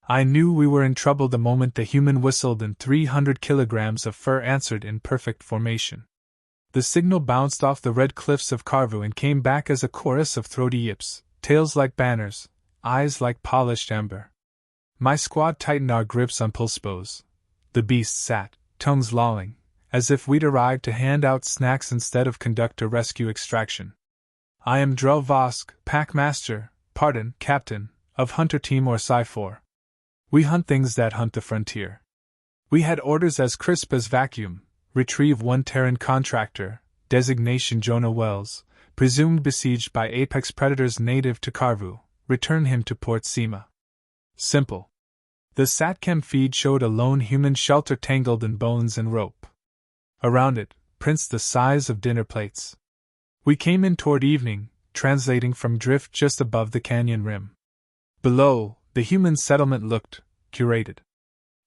I knew we were in trouble the moment the human whistled and 300 kilograms of fur answered in perfect formation. The signal bounced off the red cliffs of Carvu and came back as a chorus of throaty yips, tails like banners, eyes like polished amber. My squad tightened our grips on pulse bows. The beasts sat, tongues lolling, as if we'd arrived to hand out snacks instead of conduct a rescue extraction. I am Drell Vosk, Captain, of Hunter Team or SCI-FI. We hunt things that hunt the frontier. We had orders as crisp as vacuum: retrieve one Terran contractor, designation Jonah Wells, presumed besieged by apex predators native to Carvu, return him to Port Sema. Simple. The SATChem feed showed a lone human shelter tangled in bones and rope. Around it, prints the size of dinner plates. We came in toward evening, translating from drift just above the canyon rim. Below, the human settlement looked curated.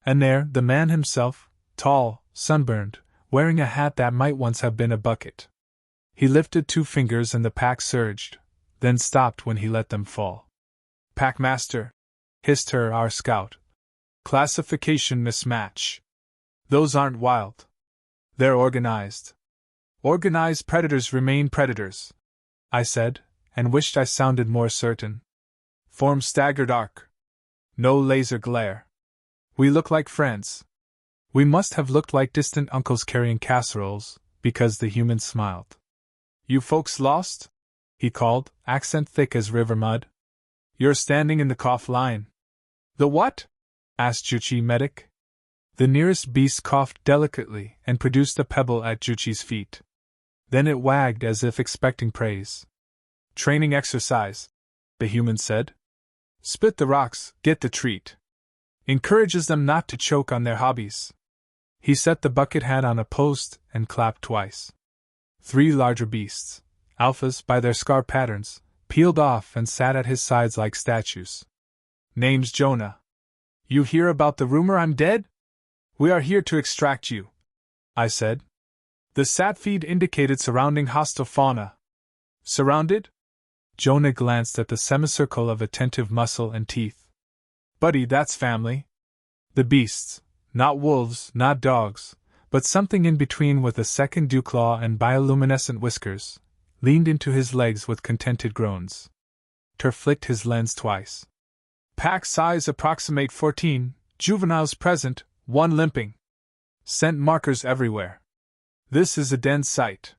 And there, the man himself, tall, sunburned, wearing a hat that might once have been a bucket. He lifted 2 fingers and the pack surged, then stopped when he let them fall. "Packmaster," hissed our scout. "Classification mismatch. Those aren't wild. They're organized." "Organized predators remain predators," I said, and wished I sounded more certain. "Form staggered arc. No laser glare. We look like friends." We must have looked like distant uncles carrying casseroles, because the human smiled. "You folks lost?" he called, accent thick as river mud. "You're standing in the cough line." "The what?" asked Juchi medic. The nearest beast coughed delicately and produced a pebble at Juchi's feet. Then it wagged as if expecting praise. "Training exercise," the human said. "Spit the rocks, get the treat. Encourages them not to choke on their hobbies." He set the bucket hat on a post and clapped twice. 3 larger beasts, alphas by their scar patterns, peeled off and sat at his sides like statues. "Name's Jonah. You hear about the rumor I'm dead? We are here to extract you," I said. The sat feed indicated surrounding hostile fauna. "Surrounded?" Jonah glanced at the semicircle of attentive muscle and teeth. "Buddy, that's family. The beasts, not wolves, not dogs, but something in between with a second dewclaw and bioluminescent whiskers, leaned into his legs with contented groans. Ter flicked his lens twice. "Pack size approximate 14, juveniles present, 1 limping. Scent markers everywhere. This is a den site."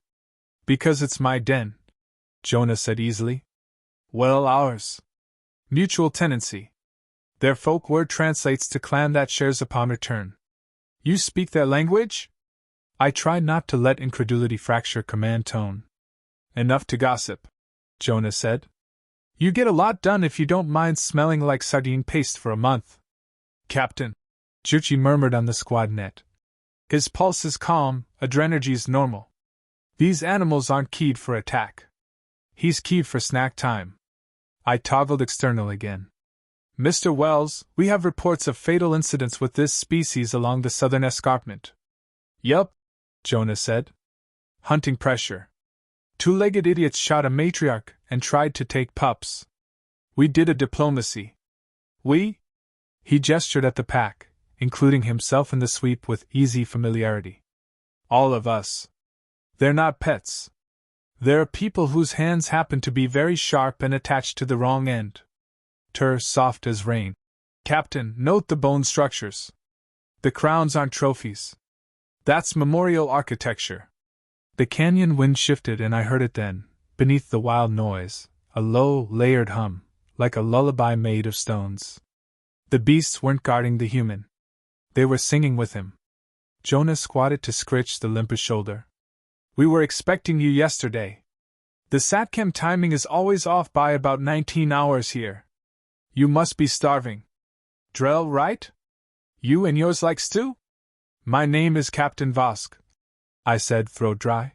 "Because it's my den," Jonah said easily. "Well, ours. Mutual tenancy. Their folk word translates to clan that shares upon return." "You speak their language?" I tried not to let incredulity fracture command tone. "Enough to gossip," Jonah said. "You get a lot done if you don't mind smelling like sardine paste for a month." "Captain," Juchi murmured on the squad net. "His pulse is calm, adrenergy's normal. These animals aren't keyed for attack. He's keyed for snack time." I toggled external again. "Mr. Wells, we have reports of fatal incidents with this species along the southern escarpment." "Yup," Jonah said. "Hunting pressure. 2-legged idiots shot a matriarch and tried to take pups. We did a diplomacy." "We?" He gestured at the pack, including himself in the sweep with easy familiarity. "All of us. They're not pets. There are people whose hands happen to be very sharp and attached to the wrong end." Soft as rain. "Captain, note the bone structures. The crowns aren't trophies. That's memorial architecture." The canyon wind shifted and I heard it then, beneath the wild noise, a low, layered hum, like a lullaby made of stones. The beasts weren't guarding the human. They were singing with him. Jonah squatted to scritch the limp shoulder. "We were expecting you yesterday. The SATChem timing is always off by about 19 hours here. You must be starving. Drell, right? You and yours like stew?" "My name is Captain Vosk," I said, throat dry.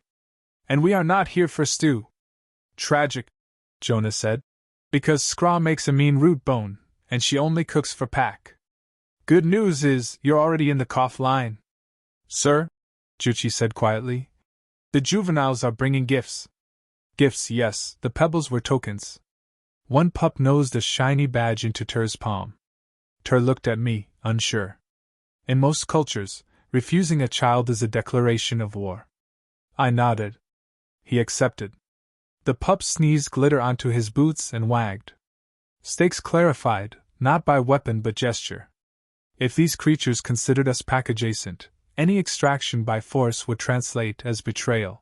"And we are not here for stew." "Tragic," Jonah said. "Because Scraw makes a mean root bone, and she only cooks for pack. Good news is, you're already in the cough line." "Sir," Juchi said quietly, "the juveniles are bringing gifts." Gifts, yes, the pebbles were tokens. One pup nosed a shiny badge into Ter's palm. Tur looked at me, unsure. In most cultures, refusing a child is a declaration of war. I nodded. He accepted. The pup's sneezed glitter onto his boots and wagged. Stakes clarified, not by weapon but gesture. If these creatures considered us pack adjacent, any extraction by force would translate as betrayal.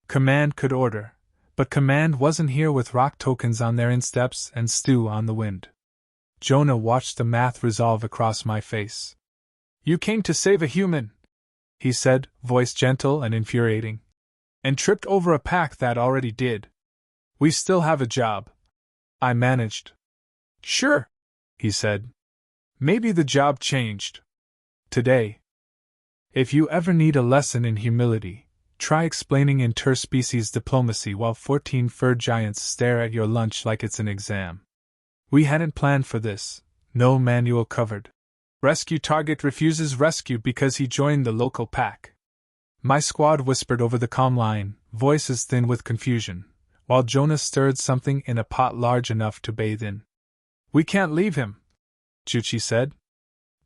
Command could order, but command wasn't here with rock tokens on their insteps and stew on the wind. Jonah watched the math resolve across my face. You came to save a human, he said, voice gentle and infuriating, and tripped over a pack that already did. We still have a job. I managed. Sure, he said. Maybe the job changed. Today. If you ever need a lesson in humility, try explaining interspecies diplomacy while 14 fur giants stare at your lunch like it's an exam. We hadn't planned for this, no manual covered. Rescue target refuses rescue because he joined the local pack. My squad whispered over the comm line, voices thin with confusion, while Jonah stirred something in a pot large enough to bathe in. We can't leave him, Juchi said.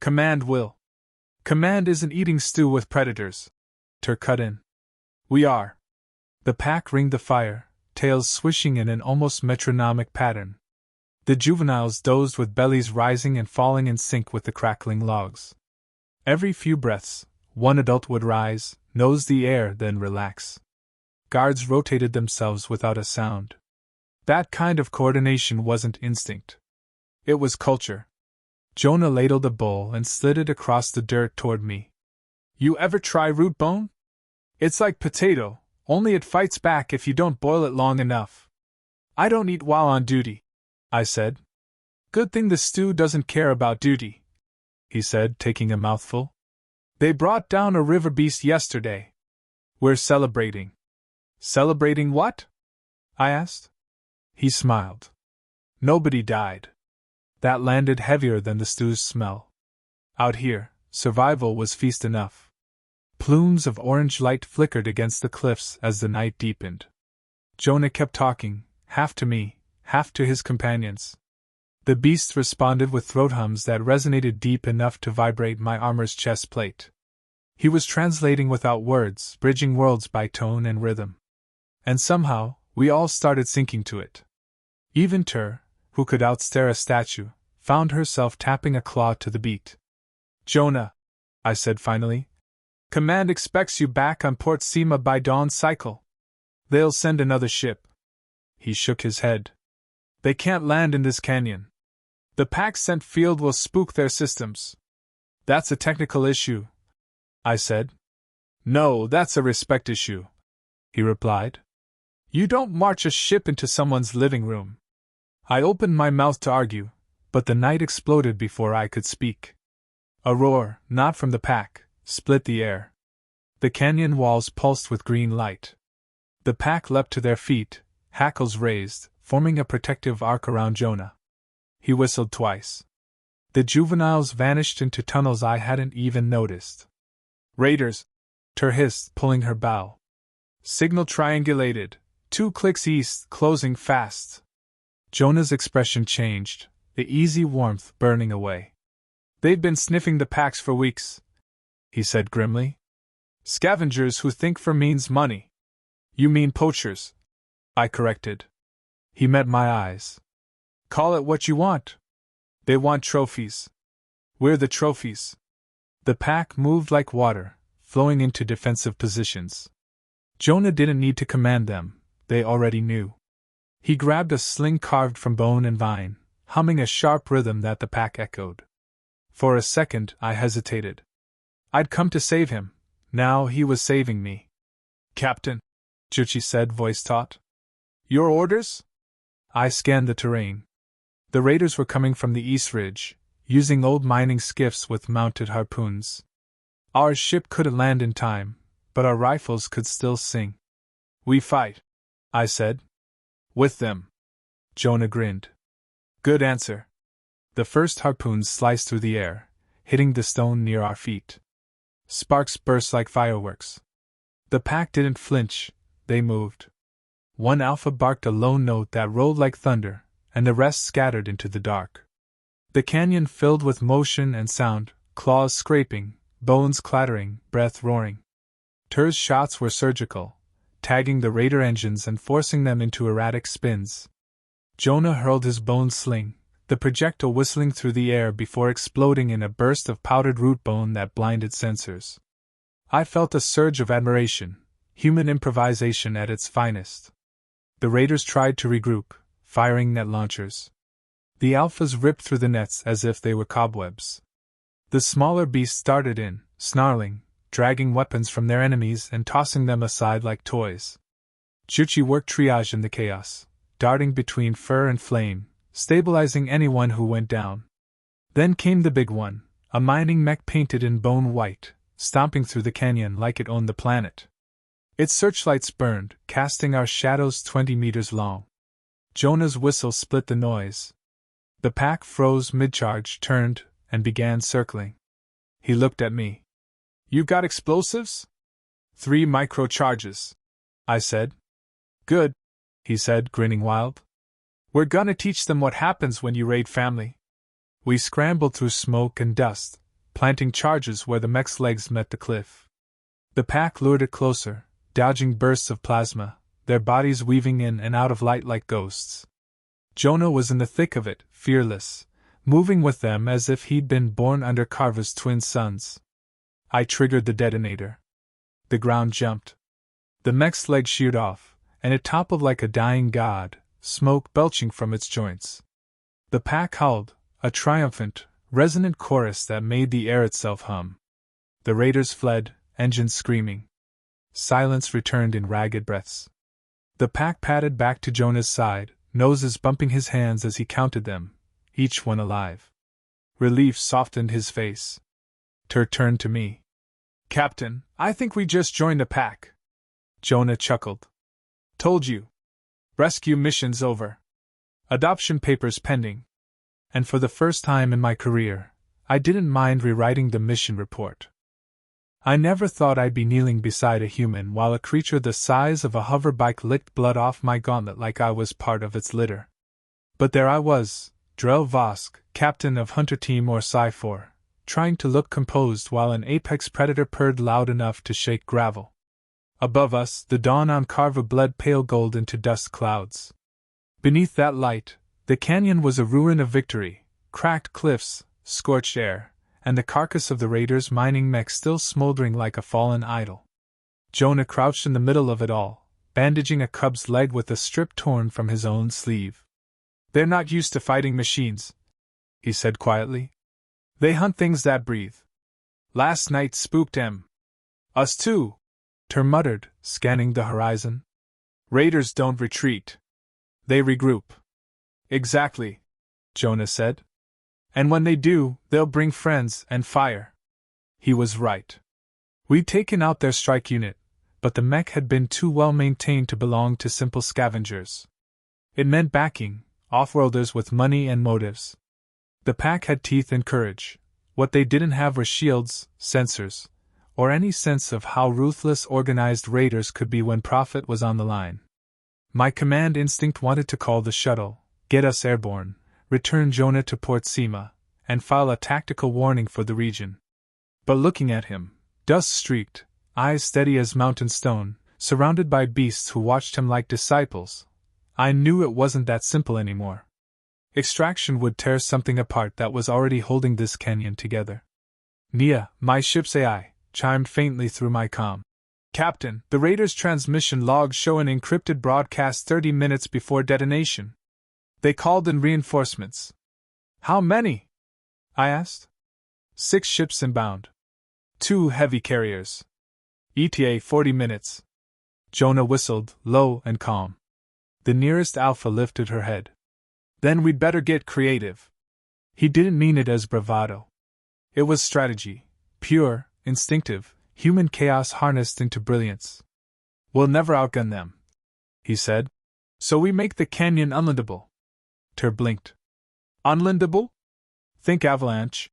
Command will. Command isn't eating stew with predators. Tur cut in. We are. The pack ringed the fire, tails swishing in an almost metronomic pattern. The juveniles dozed with bellies rising and falling in sync with the crackling logs. Every few breaths, one adult would rise, nose the air, then relax. Guards rotated themselves without a sound. That kind of coordination wasn't instinct. It was culture. Jonah ladled a bowl and slid it across the dirt toward me. You ever try root bone? It's like potato, only it fights back if you don't boil it long enough. I don't eat while on duty, I said. Good thing the stew doesn't care about duty, he said, taking a mouthful. They brought down a river beast yesterday. We're celebrating. Celebrating what? I asked. He smiled. Nobody died. That landed heavier than the stew's smell. Out here, survival was feast enough. Plumes of orange light flickered against the cliffs as the night deepened. Jonah kept talking, half to me, half to his companions. The beasts responded with throat hums that resonated deep enough to vibrate my armor's chest plate. He was translating without words, bridging worlds by tone and rhythm. And somehow, we all started sinking to it. Even Tur, who could outstare a statue, found herself tapping a claw to the beat. Jonah, I said finally. Command expects you back on Port Sema by dawn cycle. They'll send another ship. He shook his head. They can't land in this canyon. The pack sent field will spook their systems. That's a technical issue, I said. No, that's a respect issue, he replied. You don't march a ship into someone's living room. I opened my mouth to argue, but the night exploded before I could speak. A roar, not from the pack, split the air. The canyon walls pulsed with green light. The pack leapt to their feet, hackles raised, forming a protective arc around Jonah. He whistled twice. The juveniles vanished into tunnels I hadn't even noticed. Raiders, Tur hissed, pulling her bow. Signal triangulated, 2 clicks east, closing fast. Jonah's expression changed, the easy warmth burning away. They've been sniffing the packs for weeks, he said grimly. Scavengers who think for means money. You mean poachers, I corrected. He met my eyes. Call it what you want. They want trophies. We're the trophies. The pack moved like water, flowing into defensive positions. Jonah didn't need to command them, they already knew. He grabbed a sling carved from bone and vine, humming a sharp rhythm that the pack echoed. For a second, I hesitated. I'd come to save him, now he was saving me. Captain, Juchi said, voice taut. Your orders? I scanned the terrain. The raiders were coming from the east ridge, using old mining skiffs with mounted harpoons. Our ship couldn't land in time, but our rifles could still sing. We fight, I said. With them. Jonah grinned. Good answer. The first harpoons sliced through the air, hitting the stone near our feet. Sparks burst like fireworks. The pack didn't flinch, they moved. One alpha barked a lone note that rolled like thunder, and the rest scattered into the dark. The canyon filled with motion and sound, claws scraping, bones clattering, breath roaring. Ter's shots were surgical, tagging the raider engines and forcing them into erratic spins. Jonah hurled his bone sling, the projectile whistling through the air before exploding in a burst of powdered root bone that blinded sensors. I felt a surge of admiration, human improvisation at its finest. The raiders tried to regroup, firing net launchers. The alphas ripped through the nets as if they were cobwebs. The smaller beasts darted in, snarling, dragging weapons from their enemies and tossing them aside like toys. Juchi worked triage in the chaos, darting between fur and flame, stabilizing anyone who went down. Then came the big one, a mining mech painted in bone white, stomping through the canyon like it owned the planet. Its searchlights burned, casting our shadows 20 meters long. Jonah's whistle split the noise. The pack froze mid-charge, turned, and began circling. He looked at me. "You got explosives?" "3 microcharges," I said. "Good," he said, grinning wild. "We're gonna teach them what happens when you raid family." We scrambled through smoke and dust, planting charges where the mech's legs met the cliff. The pack lured it closer, dodging bursts of plasma, their bodies weaving in and out of light like ghosts. Jonah was in the thick of it, fearless, moving with them as if he'd been born under Carva's twin sons. I triggered the detonator. The ground jumped. The mech's leg sheared off, and it toppled like a dying god, smoke belching from its joints. The pack howled, a triumphant, resonant chorus that made the air itself hum. The raiders fled, engines screaming. Silence returned in ragged breaths. The pack padded back to Jonah's side, noses bumping his hands as he counted them, each one alive. Relief softened his face. Ter turned to me. "Captain, I think we just joined a pack." Jonah chuckled. "Told you. Rescue mission's over. Adoption papers pending." And for the first time in my career, I didn't mind rewriting the mission report. I never thought I'd be kneeling beside a human while a creature the size of a hoverbike licked blood off my gauntlet like I was part of its litter. But there I was, Drell Vosk, captain of Hunter Team or SCI-FI, trying to look composed while an apex predator purred loud enough to shake gravel. Above us, the dawn on Carva bled pale gold into dust clouds. Beneath that light, the canyon was a ruin of victory, cracked cliffs, scorched air, and the carcass of the raiders' mining mech still smoldering like a fallen idol. Jonah crouched in the middle of it all, bandaging a cub's leg with a strip torn from his own sleeve. "They're not used to fighting machines," he said quietly. "They hunt things that breathe. Last night spooked 'em. Us too," Ter muttered, scanning the horizon. "Raiders don't retreat. They regroup." "Exactly," Jonah said. "And when they do, they'll bring friends and fire." He was right. We'd taken out their strike unit, but the mech had been too well maintained to belong to simple scavengers. It meant backing, off-worlders with money and motives. The pack had teeth and courage. What they didn't have were shields, sensors, or any sense of how ruthless organized raiders could be when profit was on the line. My command instinct wanted to call the shuttle, get us airborne, return Jonah to Port Sema, and file a tactical warning for the region. But looking at him, dust-streaked, eyes steady as mountain stone, surrounded by beasts who watched him like disciples, I knew it wasn't that simple anymore. Extraction would tear something apart that was already holding this canyon together. "Nia, my ship's AI," chimed faintly through my comm. "Captain, the Raiders' transmission logs show an encrypted broadcast 30 minutes before detonation. They called in reinforcements." "How many?" I asked. 6 ships inbound. 2 heavy carriers. ETA 40 minutes. Jonah whistled, low and calm. The nearest Alpha lifted her head. "Then we'd better get creative." He didn't mean it as bravado. It was strategy, pure, instinctive, human chaos harnessed into brilliance. "We'll never outgun them," he said. "So we make the canyon unlandable." Ter blinked. "Unlandable? Think avalanche,"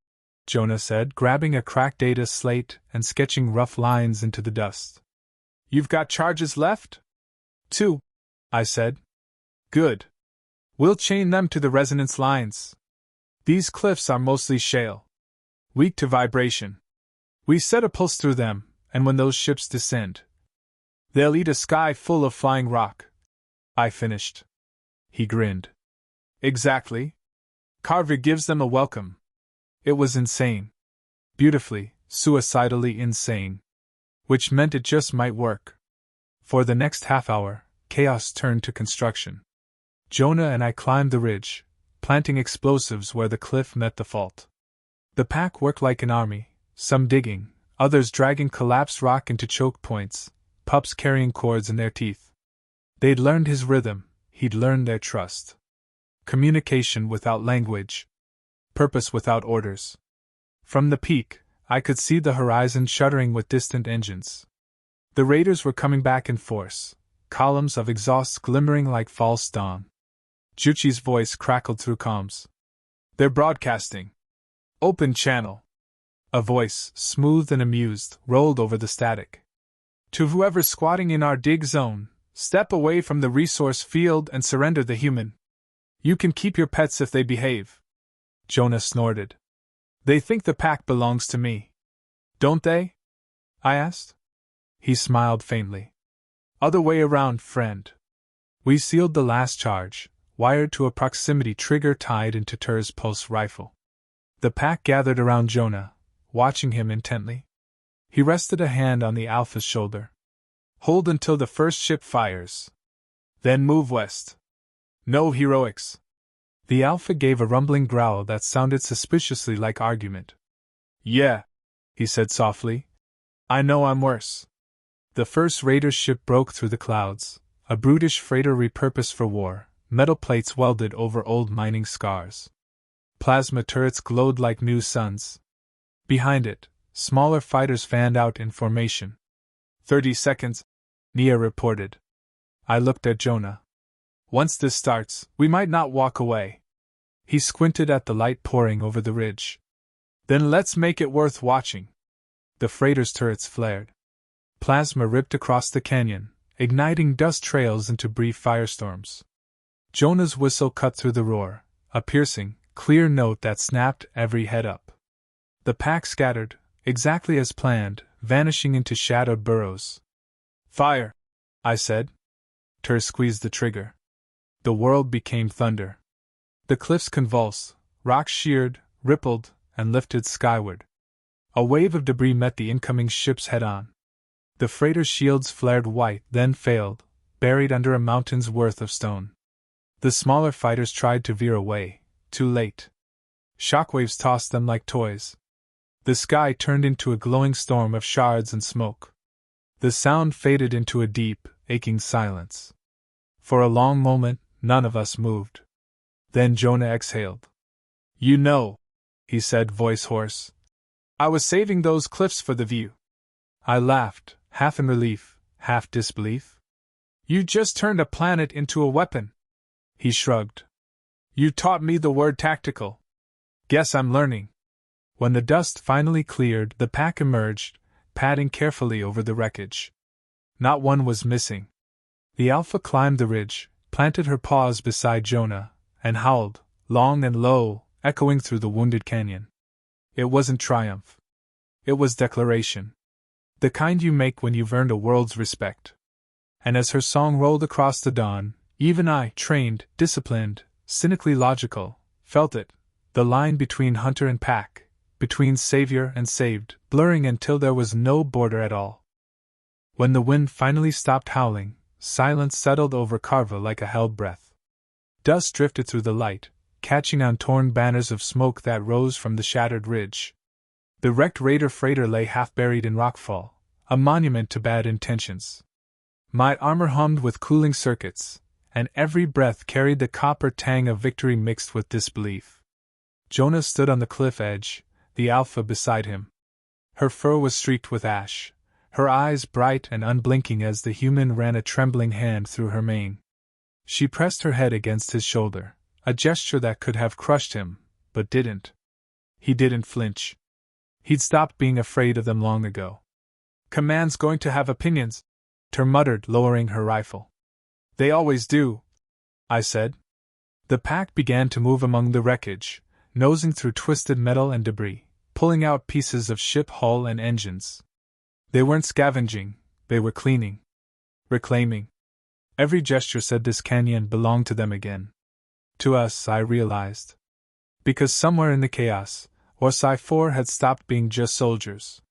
Jonah said, grabbing a cracked data slate and sketching rough lines into the dust. "You've got charges left?" 2, I said. "Good. We'll chain them to the resonance lines." These cliffs are mostly shale, weak to vibration. We set a pulse through them, and when those ships descend, they'll eat a sky full of flying rock. I finished. He grinned. Exactly. Carver gives them a welcome. It was insane. Beautifully, suicidally insane. Which meant it just might work. For the next half hour, chaos turned to construction. Jonah and I climbed the ridge, planting explosives where the cliff met the fault. The pack worked like an army, some digging, others dragging collapsed rock into choke points, pups carrying cords in their teeth. They'd learned his rhythm, he'd learned their trust. Communication without language. Purpose without orders. From the peak, I could see the horizon shuddering with distant engines. The raiders were coming back in force, columns of exhausts glimmering like false dawn. Juchi's voice crackled through comms. They're broadcasting. Open channel. A voice, smooth and amused, rolled over the static. To whoever's squatting in our dig zone, step away from the resource field and surrender the human. You can keep your pets if they behave. Jonah snorted. They think the pack belongs to me. Don't they? I asked. He smiled faintly. Other way around, friend. We sealed the last charge, wired to a proximity trigger tied into Tur's pulse rifle. The pack gathered around Jonah, watching him intently. He rested a hand on the Alpha's shoulder. Hold until the first ship fires. Then move west. No heroics. The Alpha gave a rumbling growl that sounded suspiciously like argument. Yeah, he said softly. I know I'm worse. The first raider ship broke through the clouds, a brutish freighter repurposed for war, metal plates welded over old mining scars. Plasma turrets glowed like new suns. Behind it, smaller fighters fanned out in formation. 30 seconds, Nia reported. I looked at Jonah. Once this starts, we might not walk away. He squinted at the light pouring over the ridge. Then let's make it worth watching. The freighter's turrets flared. Plasma ripped across the canyon, igniting dust trails into brief firestorms. Jonah's whistle cut through the roar, a piercing, clear note that snapped every head up. The pack scattered, exactly as planned, vanishing into shadowed burrows. Fire! I said. Tur squeezed the trigger. The world became thunder. The cliffs convulsed, rocks sheared, rippled, and lifted skyward. A wave of debris met the incoming ships head-on. The freighter's shields flared white, then failed, buried under a mountain's worth of stone. The smaller fighters tried to veer away, too late. Shockwaves tossed them like toys. The sky turned into a glowing storm of shards and smoke. The sound faded into a deep, aching silence. For a long moment, none of us moved. Then Jonah exhaled. You know, he said, voice hoarse. I was saving those cliffs for the view. I laughed, half in relief, half disbelief. You just turned a planet into a weapon. He shrugged. You taught me the word tactical. Guess I'm learning. When the dust finally cleared, the pack emerged, padding carefully over the wreckage. Not one was missing. The Alpha climbed the ridge, planted her paws beside Jonah, and howled, long and low, echoing through the wounded canyon. It wasn't triumph. It was declaration. The kind you make when you've earned a world's respect. And as her song rolled across the dawn, even I, trained, disciplined, cynically logical, felt it, the line between hunter and pack, between savior and saved, blurring until there was no border at all. When the wind finally stopped howling, silence settled over Carva like a held breath. Dust drifted through the light, catching on torn banners of smoke that rose from the shattered ridge. The wrecked raider freighter lay half buried in rockfall, a monument to bad intentions. My armor hummed with cooling circuits, and every breath carried the copper tang of victory mixed with disbelief. Jonah stood on the cliff edge, the Alpha beside him. Her fur was streaked with ash, her eyes bright and unblinking as the human ran a trembling hand through her mane. She pressed her head against his shoulder, a gesture that could have crushed him, but didn't. He didn't flinch. He'd stopped being afraid of them long ago. Command's going to have opinions, Tur muttered, lowering her rifle. They always do, I said. The pack began to move among the wreckage, nosing through twisted metal and debris, pulling out pieces of ship hull and engines. They weren't scavenging, they were cleaning. Reclaiming. Every gesture said this canyon belonged to them again. To us, I realized. Because somewhere in the chaos, SCI-FI had stopped being just soldiers.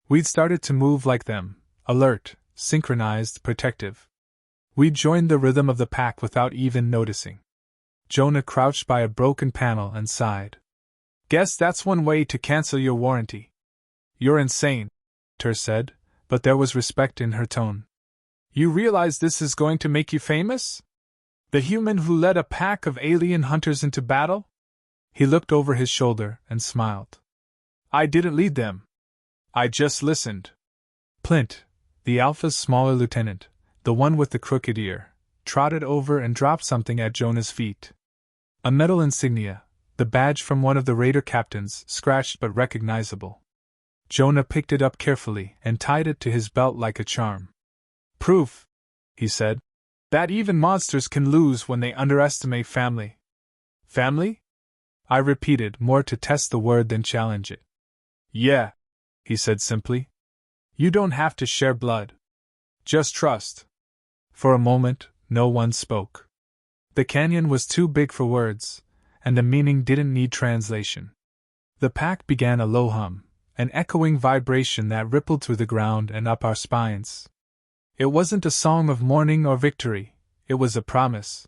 We'd started to move like them, alert, synchronized, protective. We joined the rhythm of the pack without even noticing. Jonah crouched by a broken panel and sighed. Guess that's one way to cancel your warranty. You're insane, Ter said, but there was respect in her tone. You realize this is going to make you famous? The human who led a pack of alien hunters into battle? He looked over his shoulder and smiled. I didn't lead them. I just listened. Plint, the Alpha's smaller lieutenant, the one with the crooked ear, trotted over and dropped something at Jonah's feet. A metal insignia, the badge from one of the raider captains, scratched but recognizable. Jonah picked it up carefully and tied it to his belt like a charm. Proof, he said, that even monsters can lose when they underestimate family. Family? I repeated, more to test the word than challenge it. Yeah, he said simply. You don't have to share blood. Just trust. For a moment, no one spoke. The canyon was too big for words, and the meaning didn't need translation. The pack began a low hum, an echoing vibration that rippled through the ground and up our spines. It wasn't a song of mourning or victory, it was a promise.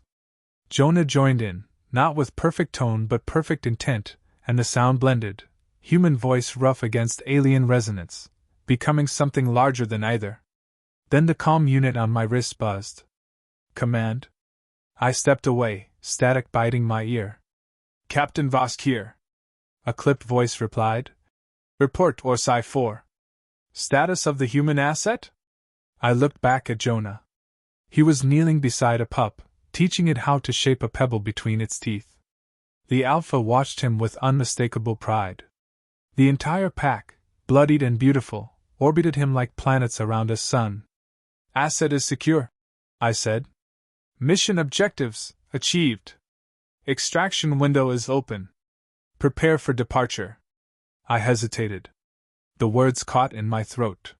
Jonah joined in, not with perfect tone but perfect intent, and the sound blended, human voice rough against alien resonance, becoming something larger than either. Then the comm unit on my wrist buzzed. Command. I stepped away, static biting my ear. Captain Vosk here. A clipped voice replied. Report SCI-FI. Status of the human asset? I looked back at Jonah. He was kneeling beside a pup, teaching it how to shape a pebble between its teeth. The Alpha watched him with unmistakable pride. The entire pack, bloodied and beautiful, orbited him like planets around a sun. Asset is secure, I said. Mission objectives achieved. Extraction window is open. Prepare for departure. I hesitated. The words caught in my throat.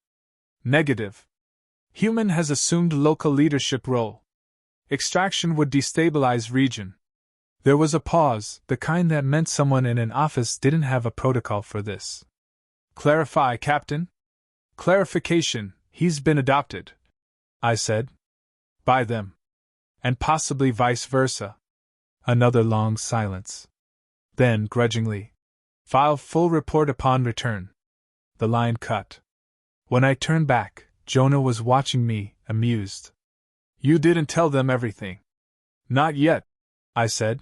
Negative. Human has assumed local leadership role. Extraction would destabilize region. There was a pause, the kind that meant someone in an office didn't have a protocol for this. Clarify, Captain. Clarification, he's been adopted, I said. By them. And possibly vice versa. Another long silence. Then, grudgingly, file full report upon return. The line cut. When I turned back, Jonah was watching me, amused. You didn't tell them everything. Not yet, I said.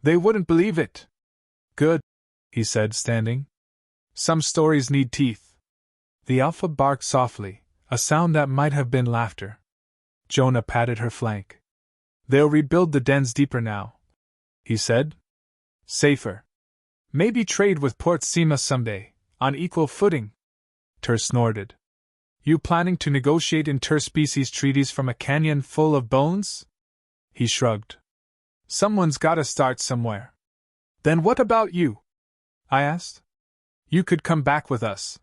They wouldn't believe it. Good, he said, standing. Some stories need teeth. The Alpha barked softly, a sound that might have been laughter. Jonah patted her flank. They'll rebuild the dens deeper now, he said. Safer. Maybe trade with Port Sema someday, on equal footing. Ter snorted. You planning to negotiate interspecies treaties from a canyon full of bones? He shrugged. Someone's gotta start somewhere. Then what about you? I asked. You could come back with us.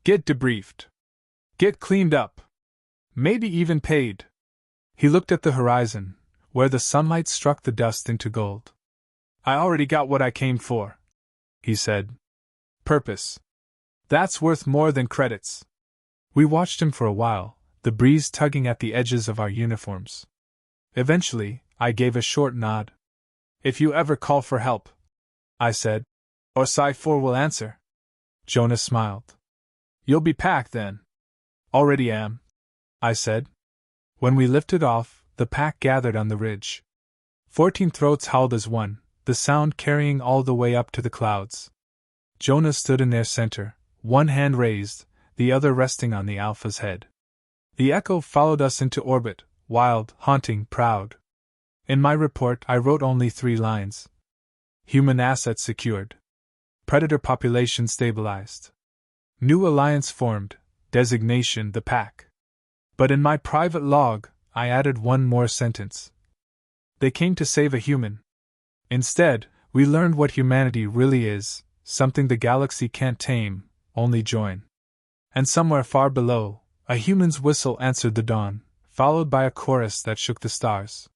Get debriefed. Get cleaned up. Maybe even paid. He looked at the horizon, where the sunlight struck the dust into gold. I already got what I came for, he said. Purpose. That's worth more than credits. We watched him for a while, the breeze tugging at the edges of our uniforms. Eventually, I gave a short nod. If you ever call for help, I said, SCI-FI will answer. Jonah smiled. You'll be packed then. Already am, I said. When we lifted off, the pack gathered on the ridge. 14 throats howled as one, the sound carrying all the way up to the clouds. Jonah stood in their center, one hand raised, the other resting on the Alpha's head. The echo followed us into orbit, wild, haunting, proud. In my report, I wrote only 3 lines. Human assets secured. Predator population stabilized. New alliance formed, designation the pack. But in my private log, I added one more sentence. They came to save a human. Instead, We learned what humanity really is, something the galaxy can't tame, only join. And somewhere far below, a human's whistle answered the dawn, followed by a chorus that shook the stars.